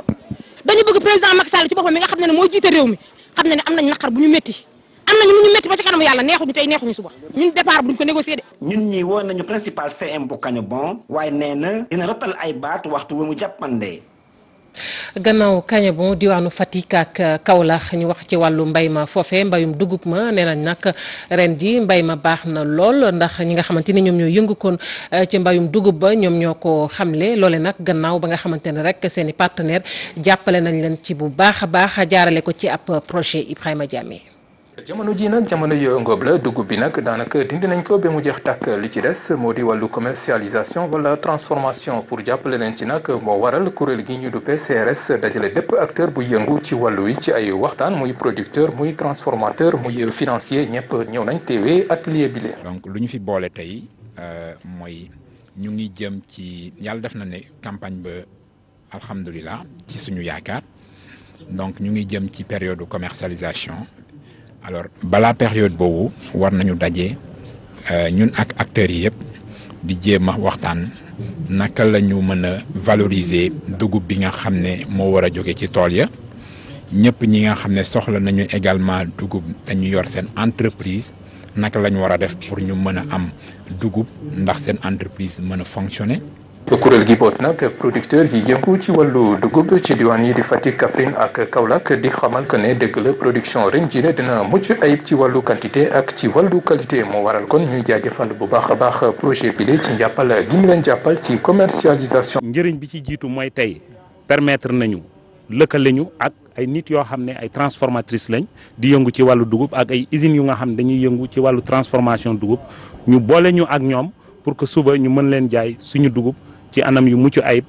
dañu bëgg président Macky Sall ci boppam mi nga xam ne mooy jiite réew mi xam ne am nañ naqar bu ñu métti am nañu lu ñu métti ba ci kanamu yàlla neexuñu tey neexuñu suba ñun départ buñ ko négocier de. ñun ñi woon nañu principal CM bu Kagnobon waaye nee na dina rotal ay baat waxtu wu mu jàppandee. gannaaw Kagnobon diwaanu Fatick ak Kaolack ñu wax ci wàllu mbay ma foofe mbayum dugub ma nee nañ nag ren ji mbay ma baax na lool ndax ñi nga xamante ni ñoom ñoo yëngu koon ci mbayum dugub ba ñoom ñoo ko xamle loole nag gannaaw ba nga xamante ne rek seen i partenaire jàppale nañ leen ci bu baax a baax jaarale ko ci ab projet Ibrahima Diamé. jamono ji nag jamono yo ngóob la dugub bi nag daanaka dindi nañ ko ba mu jeex tàkk li ci des moo di wàllu commercialisation wala transformation pour jàppale leen ci nag moo waral kuréel gi ñu duppee CRS dajale bépp acteur bu yëngu ci wàllu wi ci ay waxtaan muy producteur muy transformateur muy financier ñëpp ñëw nañ teewee atelier bi le donc lu ñu fi boole tey mooy ñu ngi jëm ci yàlla def na ne campagne ba alhamdulilah ci suñu yaakaar donc ñu ngi jëm ci période de commercialisation. alors balaa période boobu war nañu daje ñun ak acteurs yi yëpp di jéem a waxtaan naka la ñu mën a valoriser dugub bi nga xam ne moo war a jóge ci tool ya ñëpp ñi nga xam ne soxla nañu également dugub dañu yor seen entreprise naka la ñu war a def pour ñu mën a am dugub ndax seen entreprise mën a fonctionner. kuréel gi boot nag producteur yi yëngu ci wàllu dugub ci diwaan yi di Fatick Kaffrine ak Kaolack di xamal que ne dëgg la production ren jii dina mucc ayib ci wàllu quantité ak ci wàllu qualité moo waral kon ñuy jaajëfal bu baax a baax projet bi ci njàppal gi mu leen jàppal ci commercialisation. njëriñ bi ci jiitu mooy tey permettre nañu lëkkale ñu ak ay nit yoo xam ne ay transformatrices lañ di yëngu ci wàllu dugub ak ay usines yu nga xam ne dañuy yëngu ci wàllu transformation dugub ñu boole ñu ak ñoom pour que suba ñu mën leen jaay suñu dugub. ci anam yu mucc ayib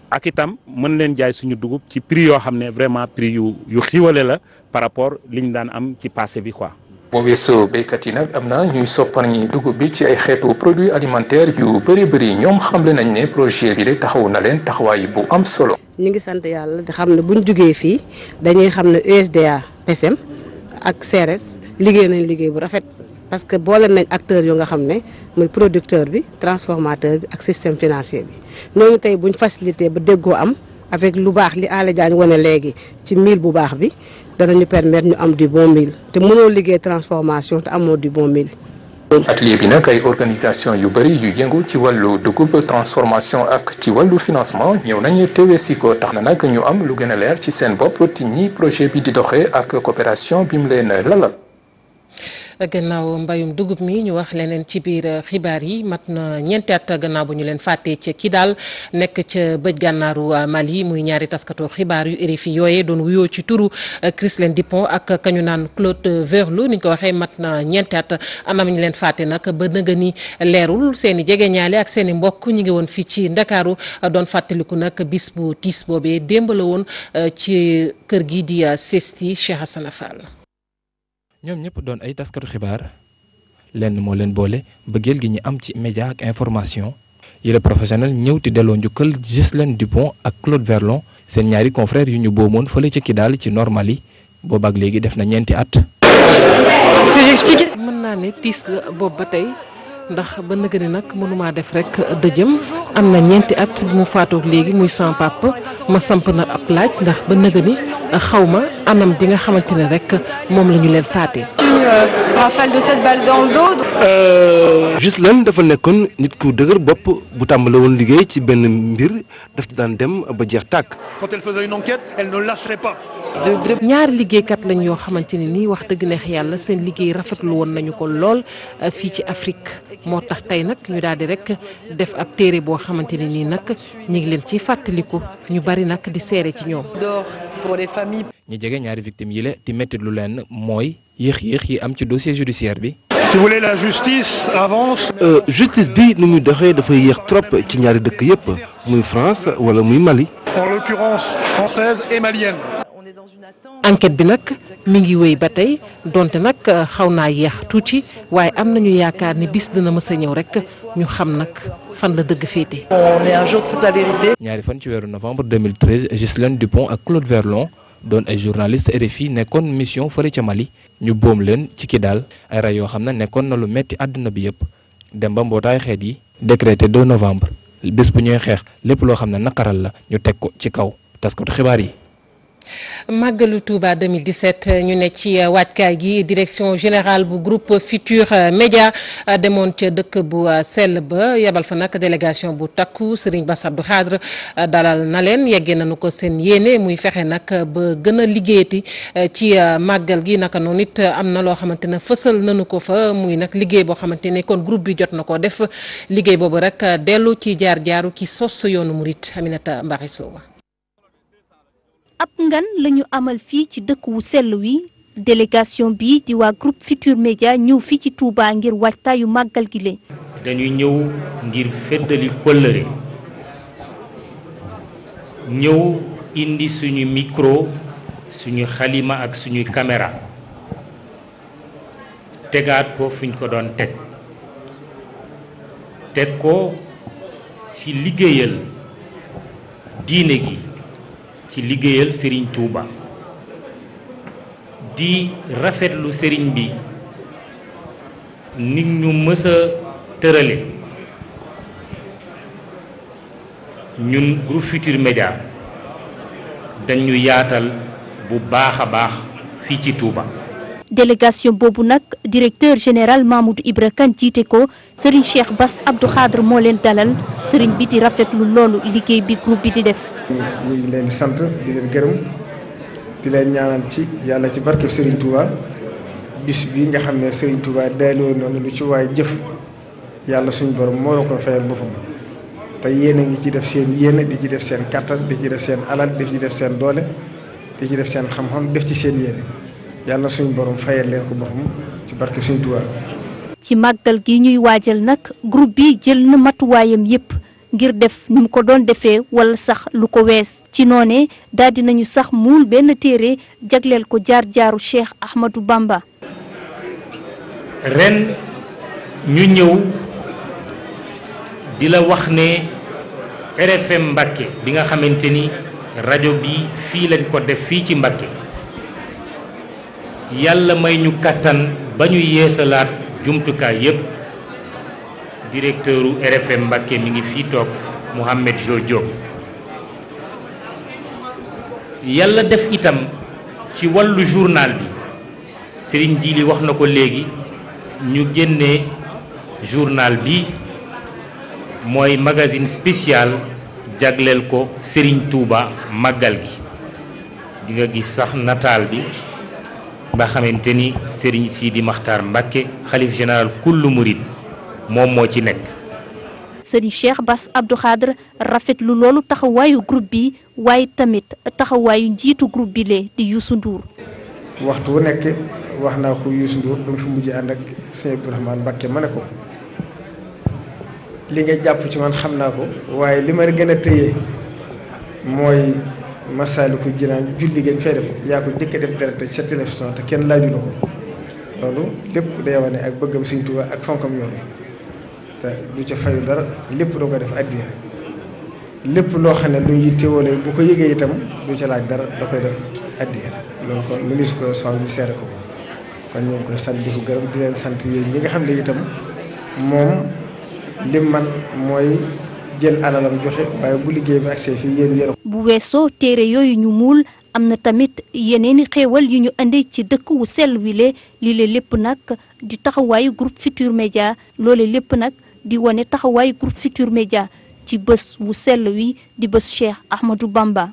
ak itam mën leen jaay suñu dugub ci prix yoo xam ne vraiment prix yu xiwale la par rapport liñ daan am ci passé bi quoi. boo weesoo béykat yi nag am na ñuy sopparñi dugub bi ci ay xeetu produits alimentaires yu bëri ñoom xamle nañ ne projet bi de taxawu na leen taxawaay bu am solo. ñu ngi sant yàlla di xam ne buñ jugee fii dañuy xam ne USDA PSM ak CRS liggéey nañ liggéey bu rafet. parce que boole nañ acteurs yu nga xam ne muy producteur bi transformateur bi ak système financier bi ñooñu tey buñ facilité ba déggoo am avec lu baax li Aly Diagne wane léegi ci mil bu baax bi danañu permettre ñu am du bon mil te mënoo liggéey transformation te amoo du bon mil. atelier bi nag ay organisation yu bëri yu yëngu ci wàllu dugub transformation ak ci wàllu financement ñëw nañu teewee si ko tax na nag ñu am lu gën a leer ci seen bopp ci ñi projet bi di doxee ak coopération bi mu leen lalal. gannaaw mbayum dugub mi ñu wax leneen ci biir xibaar yi mat na ñeenti at gannaaw bu ñu leen fàttee ca Kidal nekk ca bëj gànnaaru Mali muy ñaari taskatu xibaar yu RFI yooye doon wuyoo ci turu Christine Dupont ak kañu naan Claude Verlou ni ñu ko waxee mat na ñeenti at anam ñu leen fàtte nag ba nëga ni leerul seen i jegeñaale ak seen i mbokk ñu ngi woon fii ci Ndakaaru doon fàttaliku nag bis bu tiis boobee démb la woon ci kër gi di Sesti Cheikh Hassana Fall. ñoom ñëpp doon ay taskatu xibaar lenn moo leen boole bëggeel gi ñu am ci média ak information yile professionnel ñëw ti delloo njukkal Ghislaine Dupont ak Claude Verlon seen ñaari confrères yu ñu boomoon fële ci Kidal ci Normali boobaak léegi def na ñeenti at. mën naa ne tiis la boobu ba tey ndax ba nëgëni nag mënumaa def rek dëjëm am na ñeenti at bi mu faatoog léegi muy sans papa ma samp nag ab laaj ndax ba nëgëni xaw ma anam bi nga xamante ne rek moom la ñu leen faatee. rafale de 7 balles dans le dos. Ghislaine dafa nekkoon nit ku dëgër bopp bu tàmbale woon liggéey ci benn mbir daf ci daan dem ba jeex tàkk. Quand elle faisait une enquête, elle ne lâcherait pas. ñaari liggéeykat lañ yoo xamante ne nii wax dëgg neex yàlla seen liggéey rafetlu woon nañu ko lool fii ci Afrique moo tax tey nag ñu daal di rek def ab téere boo xamante ne nii nag ñu ngi leen ciy fàttaliku ñu bari nag di seere ci ñoom. pour les familles. ñi jege ñaari victimes yi la di métti lu leen mooy yéex yi am ci dossier judiciaire bi. si vous voulez la justice avance. justice bi ni muy doxee dafay yéex trop ci ñaari dëkk yépp muy France wala muy Mali. en l'occurrence française et malienne. enquête bi nag mi ngi wéy ba tey donte nag xaw naa yéex tuuti waaye am nañu yaakaar ni bis dina mës a ñëw rek ñu xam nag fan la dëgg féete. on est un jour toute la vérité. ñaari fan ci weeru novembre 2013 Ghislaine Dupont ak Claude Verlon doon ay journaliste RFI nekkoon mission fële ca Mali ñu boom leen ci Kidal ay rey yoo xam ne nekkoon na lu metti àdduna bi yëpp dem ba mbootaay xeet yi décrété 2 novembre bés bu ñuy xeex lépp loo xam ne naqaral la ñu teg ko ci kaw taskatu xibaar yi. Màggalu Touba 2017 ñu ne ci waajkaay gi direction générale bu groupe Futur Média demoon ca dëkk bu sell ba yebal fa nag délégation bu takku Serigne Bass Abdou Khadre dalal na leen yeggee nañu ko seen yéene muy fexe nag ba gën a liggéeyati ci màggal gi naka noonu it am na loo xamante ne fësal nañu ko fa muy nag liggéey boo xamante ne kon groupe bi jot na ko def liggéey boobu rek dellu ci jaar-jaaru ki sos yoonu murit Aminata Mbaxe Sow. ab ngan lañu amal fii ci dëkk wu sell wi délégation bi di waa groupe Futur Média ñëw fii ci Touba ngir waajtaayu màggal gi le dañuy ñëw ngir feddali kóllëre ñëw indi suñu micro suñu xalima ak suñuy caméra tegaat ko fuñ ko doon teg ko ci liggéeyal diine gi ci liggéeyal Serigne Touba di rafetlu Serigne bi nit ñu mës a tërale ñun groupe Futur Média dañu yaatal bu baax a baax fii ci Touba. délégation boobu nag directeur général Mamoudou Ibra Kane jiite ko Serigne Cheikh Bass Abdou Khadre moo leen dalal Serigne bi di rafetlu loolu liggéey bi groupe bi di def. ñu ngi leen di sant di leen gërëm di leen ñaanal ci yàlla ci barke Serigne Touba bis bi nga xam ne Serigne Touba daaloo noonu lu ci waay jëf yàlla suñu borom moo la ko fayal boppam te yéen a ngi ci def seen yéene di ci def seen kattan di ci def seen alal di ci def seen doole di ci def seen xam-xam def ci seen yéene yàlla suñu borom fayal leen ko boppam ci barke Serigne Touba. ci màggal gi ñuy waajal nag groupe bi jël na matuwaayam yépp ngir def ni mu ko doon defee wala sax lu ko wees ci noone daal di nañu sax muul benn téere jagleel ko jaar-jaaru Cheikh Ahmadou Bamba. ren ñu ñëw di la wax ne RFM Mbacké bi nga xamante ni rajo bi fii lañ ko def fii ci Mbacké yàlla may ñu kattan ba ñu yeesalaat jumtukaay yépp directeuru RFM Mbacké mi ngi fii toog Mouhamed Jo Diop yàlla def itam ci wàllu journal bi Serigne Djili wax na ko léegi ñu génnee journal bi mooy magazine spécial jagleel ko Serigne Touba màggal gi di nga gis sax nataal bi nga xamante ni Serigne Sidi Makhtar Mbacké xalif général kullu murid moom moo ci nekk. Serigne Cheikh Bass Abdou Khadre rafetlu loolu taxawaayu groupe bi waaye tamit taxawaayu njiitu groupe bi lee di Youssou Ndour. waxtu wu nekk wax naa ko Youssou Ndour ba mu fi mujj ànd ak Sëñ Abdourahmane Mbacké ma ne ko li nga jàpp ci man xam naa ko waaye li ma gën a tëyee mooy Masaalikul Jinaan julli ngeen fay def yaa ko jëkk def dara te sa télévision te kenn laaju na ko loolu lépp day wane ak bëggam Sëñ Tuubaa ak fonkam yoon te du ca fayu dara lépp doo ko def addiya lépp loo xam ne lu ñu yittewoo bu ko yëgee itam du ca laaj dara da koy def addiya loolu kon ministre ko soxla ñu seere ko kon ñu ngi koy sant di ko gërëm di leen sant yéen ñi nga xam ne itam moom lim man mooy jël alalam joxe waaye bu liggéey bi accès fii yéen yéen. bu weesoo téere yooyu ñu muul am na tamit yeneeni xéewal yu ñu indi ci dëkk wu sell wile lii lépp nag di taxawaayu groupe Futur Média loole lépp nag di wane taxawaayu groupe Futur Média ci bés wu sell wi di bés Cheikh Ahmadou Bamba.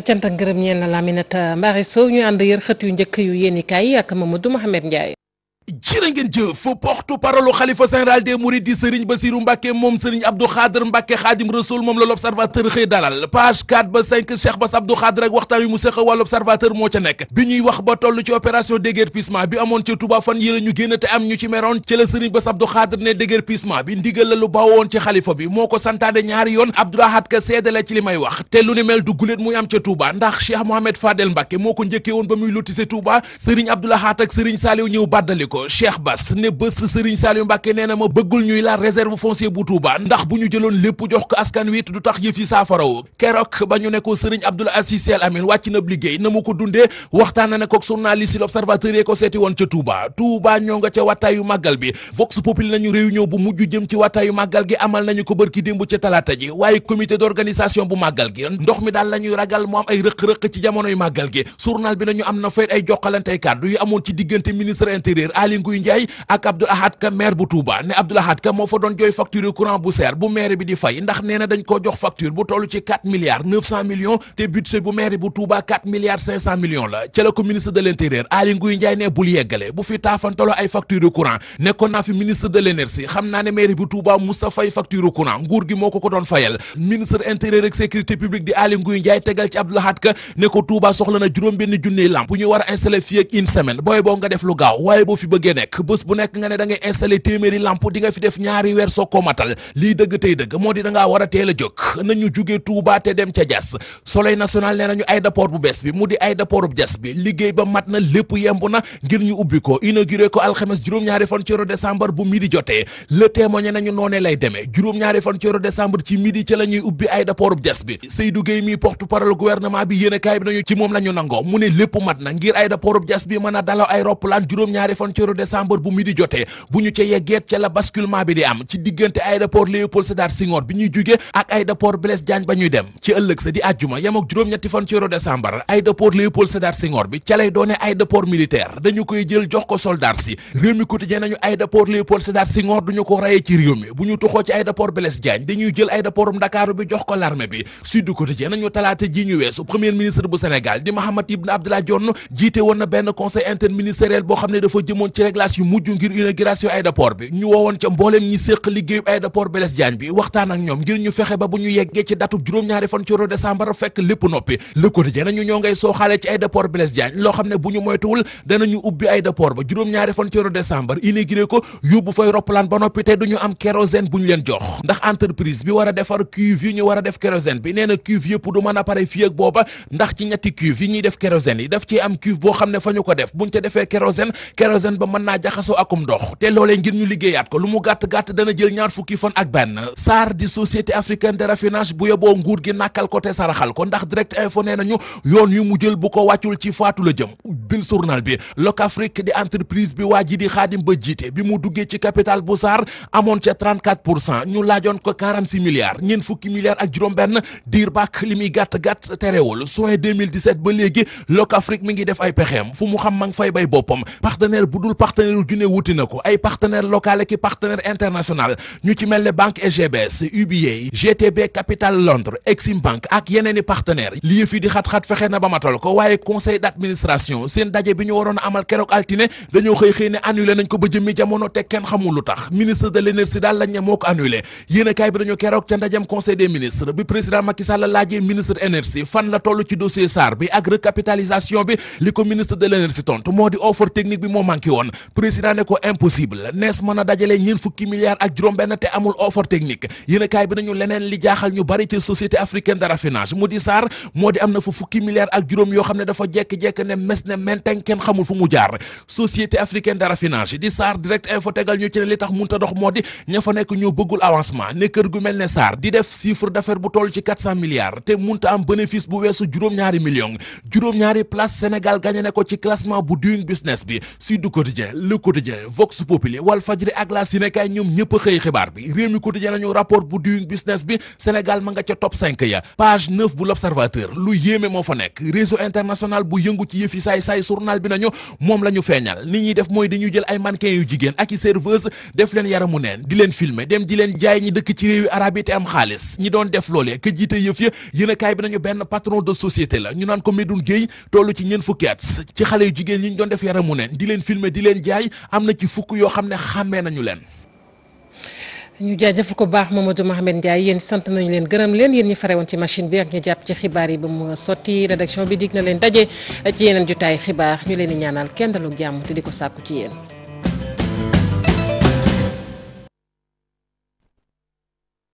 cant ak ngërëm ñeen la Aminata Mbaxe Sow ñu ànd yër xët yu njëkk yu yéenikaay ak Mamadou Mohamed Ndiaye. jërë ngeen jëf porte-parole xalifa général des mourides di Serigne Bassirou Mbacké moom Serigne Abdou Khadre Mbacké Khadim Rasoul moom la l'Observateur xëy dalal page 4 ba 5 Cheikh Bass Abdou Khadre ak waxtaan wi mu seq wàllu Observateur moo ca nekk bi ñuy wax ba toll ci opération déguerpissement bi amoon ca Touba fan yi la ñu génn te am ñu ci meroon ci la Serigne Bass Abdou Khadre ne déguerpissement bi ndigal la lu bawoon ci xalifa bi moo ko santaane ñaari yoon Abdou Lahad Ka seedale ci li may wax te lu ni mel du guléet muy am ca Touba ndax Cheikh Mohamed Fadel Mbacké moo ko njëkkee woon ba muy lotissé Touba Serigne Abdou Lahad ak Serigne Saliou ñëw bàddali ko Cheikh Bass ne bés Serigne Saliou Mbacké nee na ma bëggul ñuy la réserve foncière bu Touba ndax bu ñu jëloon lépp jox ko askan wi du tax yëf yi saafaraw keroog ba ñu ne ko Serigne Abdoul Aziz Sy Al Amine wàcc na liggéey na mu ko dundee waxtaan na ne ko journaliste l'Observateur yi ko seeti woon ca Touba ñoo nga ca wattaayu màggal bi Vox Populi nañu réunion bu mujj jëm ci wattaayu màggal gi amal nañu ko bërki démb ca talaata ji waaye comité d'organisation bu màggal gi ndox mi daal la ñuy ragal mu am ay rëq-rëq ci jamonoy màggal gi journal bi nañu am na fay ay jokkalantey kàddu yu amoon ci diggante ministre intérieur Aly Ngouille Ndiaye ak Abdou Ahad Ka maire bu Touba ne Abdou Ahad Ka moo fa doon jooy facture courant bu seer bu maire bi di fay ndax nee na dañ koo jox facture bu toll ci 4 milliards 900 millions te budget bu maire bu Touba 4 milliards 500 millions la ca la ko ministre de l'intérieur Aly Ngouille Ndiaye ne bul yeggale bu fi taafantaloo ay facture courant nekkoon naa fi ministre de l'énergie xam naa ne maire bu Touba musta fay facture courant nguur gi moo ko doon fayal ministre intérieur ak sécurité publique di Aly Ngouille Ndiaye tegal ci Abdou Lahad Ka ne ko Touba soxla na juróom benn junniy lamp bu ñu war a installé fii ak une semaine booy boo nga def lu gaaw waaye boo fi bëggee nekk bés bu nekk nga ne da ngay installé téeméeri lamp di nga fi def ñaari weer soo ko matal lii dëgg tey dëgg moo di da ngaa war a teel a jóg nañu jugee Touba te dem ca Diass Soleil national nee nañu aéroport bu bees bi mu di aéroport bu Diass bi liggéey ba mat na lépp yemb na ngir ñu ubbi ko inauguré ko alxames juróom-ñaari fan ci weeru décembre bu midi jotee le témoigné nañu noonee lay demee juróom-ñaari fan ci weeru décembre ci midi ci la ñuy ubbi aéroport bu Diass bi Seydou Gueye mi porte-parole gouvernement bi yéen a kaay bi nañu ci moom la ñu nangoo mu ne lépp mat na ngir aéroport bu Diass bi mën a daloo ay roppalaan juróom-ñaari fan ci weeru décembre bu midi jotee bu ñu ca yeggeet ca la basculement bi di am ci diggante aéroport Léopold Sédar Senghor bi ñuy jugee ak aéroport Blaise Diagne ba ñuy dem ci ëllëg sa di àjjuma yem ak juróom-ñetti fan ci weeru décembre aéroport Léopold Sédar Senghor bi ca lay doone aéroport militaire dañu koy jël jox ko soldat si réew mi quotidien nañu aéroport Léopold Sédar Senghor duñu ko rayee ci réew mi bu ñu tuxoo ci aéroport Blaise Diagne dañuy jël aéroport Ndakaaru bi jox ko l'armée bi Sud Quotidien nañu talaata ji ñu weesu premier ministre bu Sénégal di Mahammed Ibn Abdallah Dionne jiite woon na benn conseil interministériel boo xam ne dafa jëmoon ci réglage yu mujj ngir inauguration aéroport bi ñu woowoon ca mbooleem ñi séq liggéeyu aéroport Blaise Diagne bi waxtaan ak ñoom ngir ñu fexe ba bu ñu yeggee ci datub juróom-ñaari fan ci weeru décembre fekk lépp noppi Le Quotidien nañu ñoo ngay sooxaale ci aéroport Blaise Diagne loo xam ne bu ñu moytuwul danañu ubbi aéroport ba juróom-ñaari fan ci weeru décembre inauguré ko yóbbu fay roppalaan ba noppi te duñu am kérosène bu ñu leen jox ndax entreprise bi war a defar cuve yi ñu war a def kérosène bi nee na cuve yëpp du mën a pare fii ak booba ndax ci ñetti cuve yi ñuy def kérosène yi daf ci am cuve boo xam ne fa ñu ko def buñ ca defee kérosène ba mën naa jaxasoo akum ndox te loolee ngir ñu liggéeyaat ko lu mu gàtt-gàtt dana jël ñaar fukki fan ak benn SAR di société africaine de raffinage bu yoboo nguur gi nàkkal ko te saraxal ko ndax direct info nee nañu yoon yu mu jël bu ko wàccul ci faatu la jëm bil journal bi Locafrique di entreprise bi waa ji di Xaadim ba jiite bi mu duggee ci capital bu SAR amoon ca 34% ñu laajoon ko 46 milliards ñeent fukki milliards ak juróom benn diir bak li muy gàtt-gàtt terewul juin 2017 ba léegi Locafrique mi ngi def ay pexeem fu mu xam ma ngi fay bay boppam partenaire bu dul partenaire junne wuti na ko ay partenaire local ki partenaire international ñu ci mel ne banque SGBS UBA GTB Capital Londres Exim Bank ak yeneen i partenaire li yëf yi di xat-xat fexe na ba matal ko waaye conseil d'administration seen daje bi ñu waroon a amal keroog altine dañoo xëy ne annulé nañ ko ba jëmmi jamono te kenn xamul lu tax ministre de l'énergie daal lañ ne moo ko annulé yéen kaay bi dañu keroog ca ndajem conseil des ministres bi président Macky Sall laajee ministre énergie fan la toll ci dossier SAR bi ak recapitalisation bi li ko ministre de l'énergie tontu moo di offre technique bi moo manqué woon président ne ko impossible nees mën a dajale ñeen fukki milliards ak juróom benn te amul offre technique yéen kaay bi dañu leneen li jaaxal ñu bari ci société africaine de raffinage mu di SAR moo di am na fa fukki milliards ak juróom yoo xam ne dafa jekk-jekk ne mes ne menteng kenn xamul fu mu jaar société africaine de raffinage di SAR direct info tegal ñu ci ne li tax munta dox moo di ña fa nekk ñoo bëggul avancement ne kër gu mel ne SAR di def chiffre d'affaires bu toll ci 400 milliards te munta am bénéfice bu weesu juróom-ñaari millions juróom-ñaari place Sénégal gagné ne ko ci classement bu Doing Business bi Sud Quotidien Le Quotidien Vox Populi Walfadjri ak La Sénégal ñoom ñëpp a xëy xibaar bi Rewmi Quotidien nañu rapport bu Doing Business bi Sénégal ma nga ca top 5 ya page 9 bu l'Observateur lu yéeme moo fa nekk réseau international bu yëngu ci yëfi saay-saay journal bi nañu moom la ñu feeñal ni ñuy def mooy dañuy jël ay mannequin yu jigéen ak i serveuse def leen yaramu neen di leen filmer dem di leen jaay ñi dëkk ci réewi arab yi te am xaalis ñi doon def loolee ka jiite yëf ya yéenekaay bi nañu benn patron de société la ñu naan ko Medoune Gueye tollu ci ñeent fukki at ci xale yu jigéen ñi ñu doon def yaramu neen di leen filmer di leen jaay am na ci fukk yoo xam ne xàmmee nañu leen. ñu jaajëfal ko baax Mamadou Mohamed Ndiaye yéen sant nañu leen gërëm leen yéen ñi fare woon ci machine bi ak ñu jàpp ci xibaar yi ba mu sotti rédaction bi dig na leen daje ci yeneen jotaay xibaar ñu leen di ñaanal kenn dalu jàmm te di ko sàkku ci yéen.